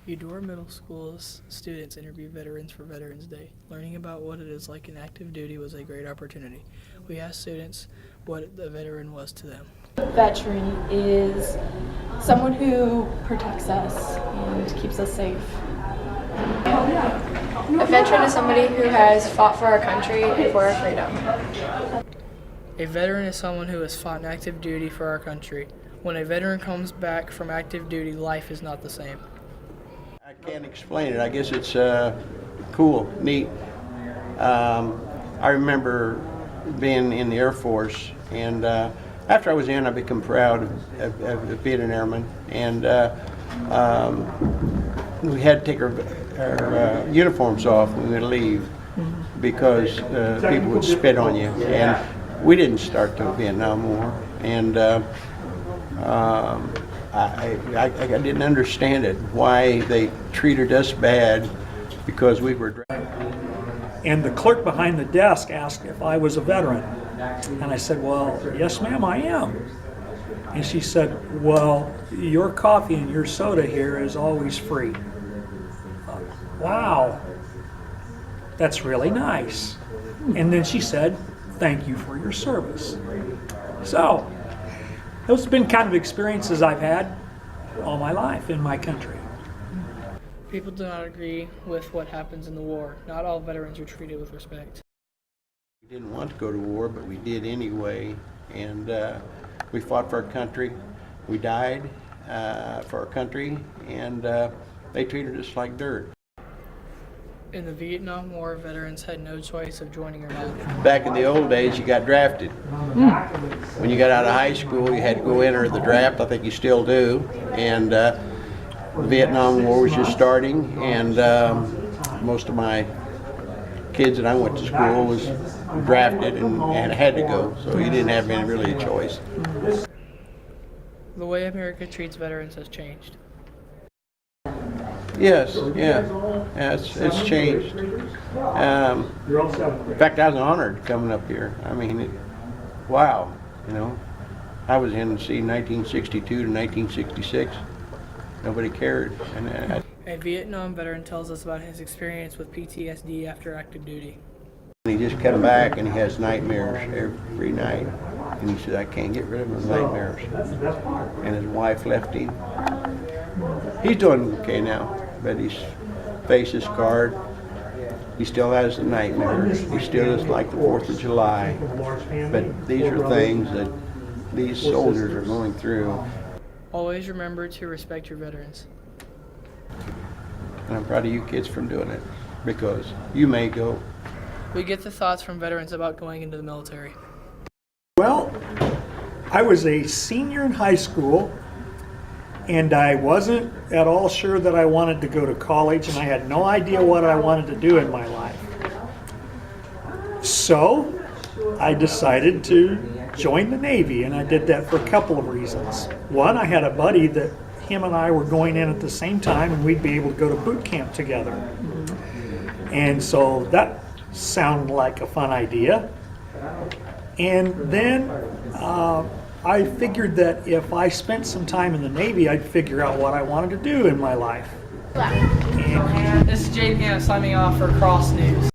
Eudora Middle School's students interviewed veterans for Veterans Day. Learning about what it is like in active duty was a great opportunity. We asked students what a veteran was to them. Veteran is someone who protects us and keeps us safe. A veteran is somebody who has fought for our country and for our freedom. A veteran is someone who has fought in active duty for our country. When a veteran comes back from active duty, life is not the same. I can't explain it. I guess it's cool, neat. I remember being in the Air Force, and after I was in, I became proud of being an airman. And we had to take our uniforms off when we would leave because people would spit on you. And we didn't start till Vietnam War. And I didn't understand it, why they treated us bad because we were drafted. And the clerk behind the desk asked if I was a veteran. And I said, well, yes ma'am, I am. And she said, well, your coffee and your soda here is always free. Wow, that's really nice. And then she said, thank you for your service. So, those have been kind of experiences I've had all my life in my country. People do not agree with what happens in the war. Not all veterans are treated with respect. We didn't want to go to war, but we did anyway. And we fought for our country. We died for our country, and they treated us like dirt. In the Vietnam War, veterans had no choice of joining or not. Back in the old days, you got drafted. When you got out of high school, you had to go enter the draft. I think you still do. And the Vietnam War was just starting, and most of my kids that I went to school was drafted and had to go, so you didn't have any really a choice. The way America treats veterans has changed. Yes, it's changed. In fact, I was honored coming up here. I mean, wow, you know. I was in, 1962 to 1966. Nobody cared. And A Vietnam veteran tells us about his experience with PTSD after active duty. he just come back and he has nightmares every night. And he said, I can't get rid of those nightmares. And his wife left him. He's doing okay now, but his face is scarred. He still has the nightmares. He still doesn't like the 4th of July. But these are things that these soldiers are going through. Always remember to respect your veterans. And I'm proud of you kids for doing it, because you may go. We get the thoughts from veterans about going into the military. Well, I was a senior in high school, and I wasn't at all sure that I wanted to go to college, and I had no idea what I wanted to do in my life. So I decided to join the Navy, and I did that for a couple of reasons. One, I had a buddy that him and I were going in at the same time, and we'd be able to go to boot camp together. And so that sounded like a fun idea. And then I figured that if I spent some time in the Navy, I'd figure out what I wanted to do in my life. This is Jake signing off for K.R.O.S News.